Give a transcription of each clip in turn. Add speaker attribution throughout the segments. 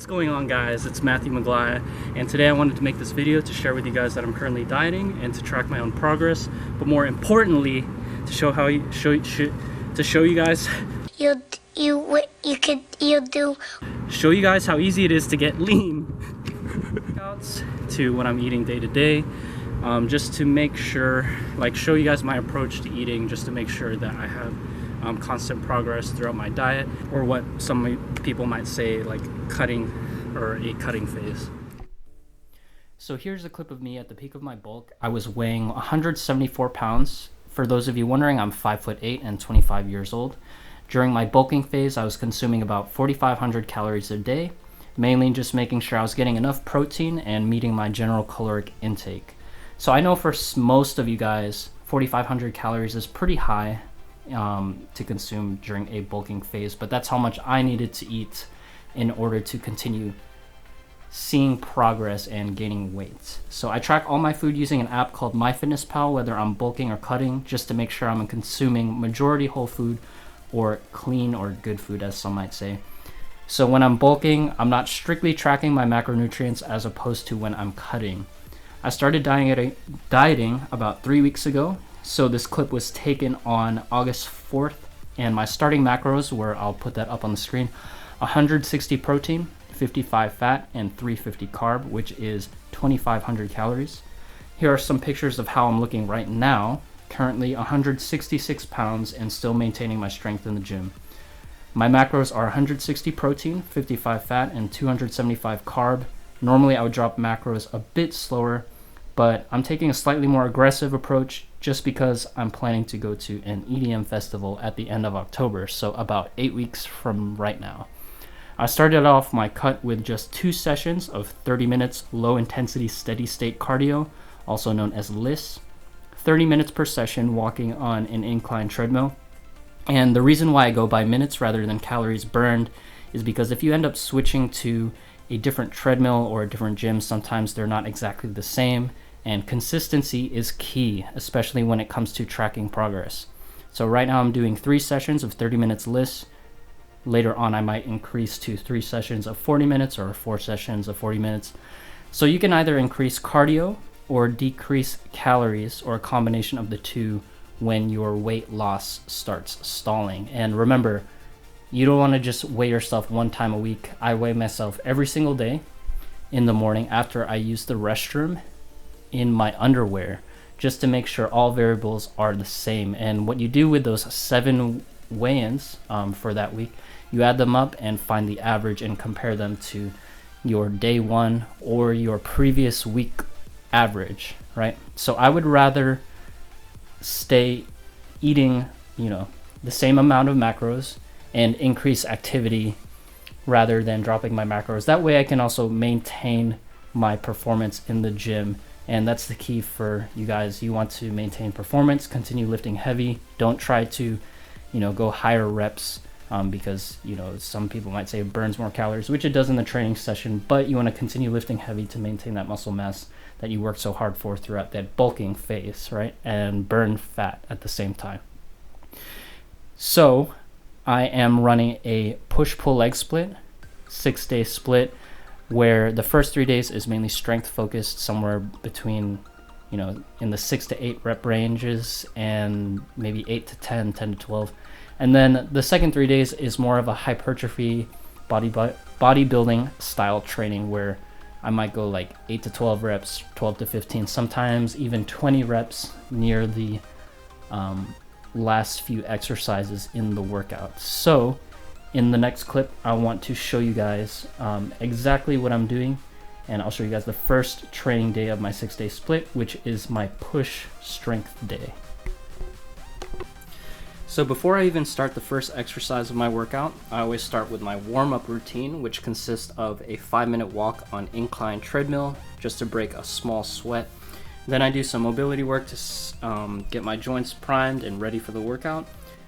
Speaker 1: What's going on, guys? It's MatthewMag, and today I wanted to make this video to share with you guys that I'm currently dieting and to track my own progress, but more importantly to show you guys how easy it is to get lean to what I'm eating day to day, just to make sure, show you guys my approach to eating, just to make sure that I have constant progress throughout my diet, or what some people might say like cutting or a cutting phase. So here's a clip of me at the peak of my bulk. I was weighing 174 pounds. For those of you wondering, I'm 5'8" and 25 years old. During my bulking phase, I was consuming about 4,500 calories a day, mainly just making sure I was getting enough protein and meeting my general caloric intake. So I know for most of you guys, 4,500 calories is pretty high to consume during a bulking phase, but that's how much I needed to eat in order to continue seeing progress and gaining weight. So I track all my food using an app called MyFitnessPal, whether I'm bulking or cutting, just to make sure I'm consuming majority whole food or clean or good food, as some might say. So when I'm bulking, I'm not strictly tracking my macronutrients as opposed to when I'm cutting. I started dieting about 3 weeks ago. So this clip was taken on August 4th, and my starting macros were, I'll put that up on the screen, 160 protein, 55 fat, and 350 carb, which is 2,500 calories. Here are some pictures of how I'm looking right now. Currently 166 pounds and still maintaining my strength in the gym. My macros are 160 protein, 55 fat, and 275 carb. Normally I would drop macros a bit slower, but I'm taking a slightly more aggressive approach just because I'm planning to go to an EDM festival at the end of October, so about 8 weeks from right now. I started off my cut with just 2 sessions of 30 minutes low intensity steady state cardio, also known as LISS, 30 minutes per session walking on an incline treadmill. And the reason why I go by minutes rather than calories burned is because if you end up switching to a different treadmill or a different gym, sometimes they're not exactly the same. And consistency is key, especially when it comes to tracking progress. So right now I'm doing 3 sessions of 30 minutes LISS. Later on I might increase to 3 sessions of 40 minutes or 4 sessions of 40 minutes. So you can either increase cardio or decrease calories, or a combination of the two, when your weight loss starts stalling. And remember, you don't want to just weigh yourself one time a week. I weigh myself every single day in the morning after I use the restroom in my underwear, just to make sure all variables are the same. And what you do with those 7 weigh-ins for that week, you add them up and find the average and compare them to your day one or your previous week average, right? So I would rather stay eating, the same amount of macros and increase activity rather than dropping my macros. That way I can also maintain my performance in the gym. And that's the key for you guys. You want to maintain performance, continue lifting heavy. Don't try to, go higher reps because, some people might say it burns more calories, which it does in the training session, but you want to continue lifting heavy to maintain that muscle mass that you worked so hard for throughout that bulking phase, right? And burn fat at the same time. So I am running a push-pull leg split, 6-day split, where the first 3 days is mainly strength focused, somewhere between, in the 6 to 8 rep ranges, and maybe 8 to 10, 10 to 12. And then the second 3 days is more of a hypertrophy bodybuilding style training, where I might go 8 to 12 reps, 12 to 15, sometimes even 20 reps near the last few exercises in the workout. So in the next clip, I want to show you guys exactly what I'm doing, and I'll show you guys the first training day of my 6-day split, which is my push strength day. So before I even start the first exercise of my workout, I always start with my warm-up routine, which consists of a 5-minute walk on incline treadmill just to break a small sweat. Then I do some mobility work to get my joints primed and ready for the workout.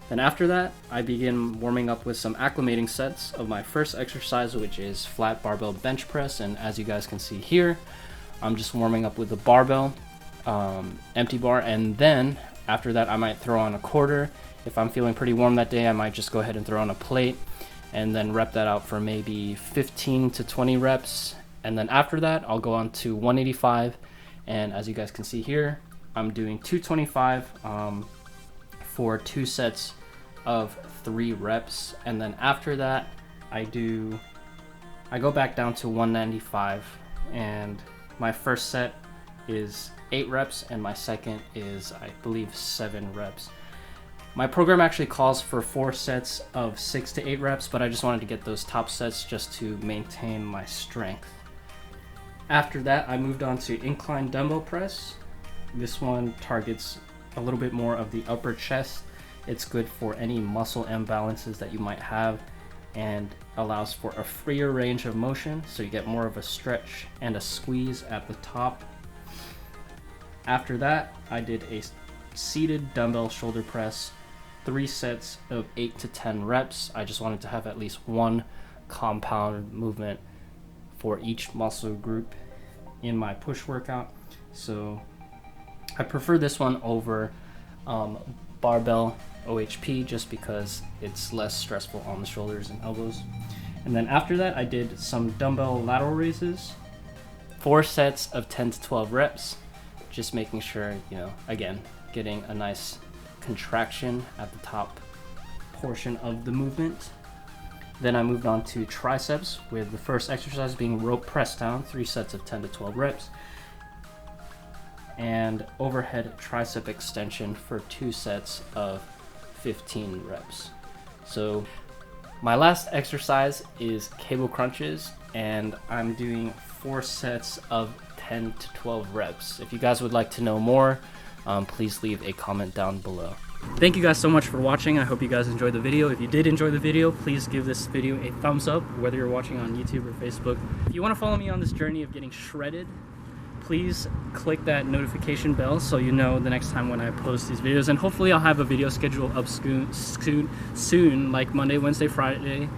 Speaker 1: Then after that, I begin warming up with some acclimating sets of my first exercise, which is flat barbell bench press. And as you guys can see here, I'm just warming up with the barbell, empty bar. And then after that, I might throw on a quarter. If I'm feeling pretty warm that day, I might just go ahead and throw on a plate. and then rep that out for maybe 15 to 20 reps. And then after that, I'll go on to 185. And as you guys can see here, I'm doing 225 for 2 sets of 3 reps. And then after that, I go back down to 195, and my first set is 8 reps and my second is, I believe, 7 reps. My program actually calls for 4 sets of 6 to 8 reps, but I just wanted to get those top sets just to maintain my strength. After that, I moved on to incline dumbbell press. This one targets a little bit more of the upper chest. It's good for any muscle imbalances that you might have, and allows for a freer range of motion, so you get more of a stretch and a squeeze at the top. After that, I did a seated dumbbell shoulder press, 3 sets of 8 to 10 reps. I just wanted to have at least one compound movement for each muscle group in my push workout. So I prefer this one over barbell OHP, just because it's less stressful on the shoulders and elbows. And then after that, I did some dumbbell lateral raises, 4 sets of 10 to 12 reps, just making sure, again, getting a nice contraction at the top portion of the movement. Then I moved on to triceps, with the first exercise being rope press down, 3 sets of 10 to 12 reps, and overhead tricep extension for 2 sets of 15 reps. So my last exercise is cable crunches, and I'm doing 4 sets of 10 to 12 reps. If you guys would like to know more, please leave a comment down below. Thank you guys so much for watching. I hope you guys enjoyed the video. If you did enjoy the video, please give this video a thumbs up, whether you're watching on YouTube or Facebook. If you want to follow me on this journey of getting shredded, please click that notification bell so you know the next time when I post these videos. And hopefully I'll have a video schedule up soon, like Monday, Wednesday, Friday,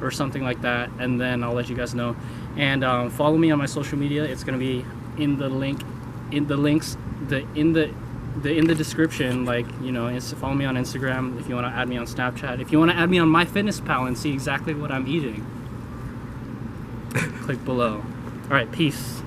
Speaker 1: or something like that. And then I'll let you guys know. And follow me on my social media. It's going to be in the description. Like, follow me on Instagram if you want to add me on Snapchat. If you want to add me on MyFitnessPal and see exactly what I'm eating, click below. All right, peace.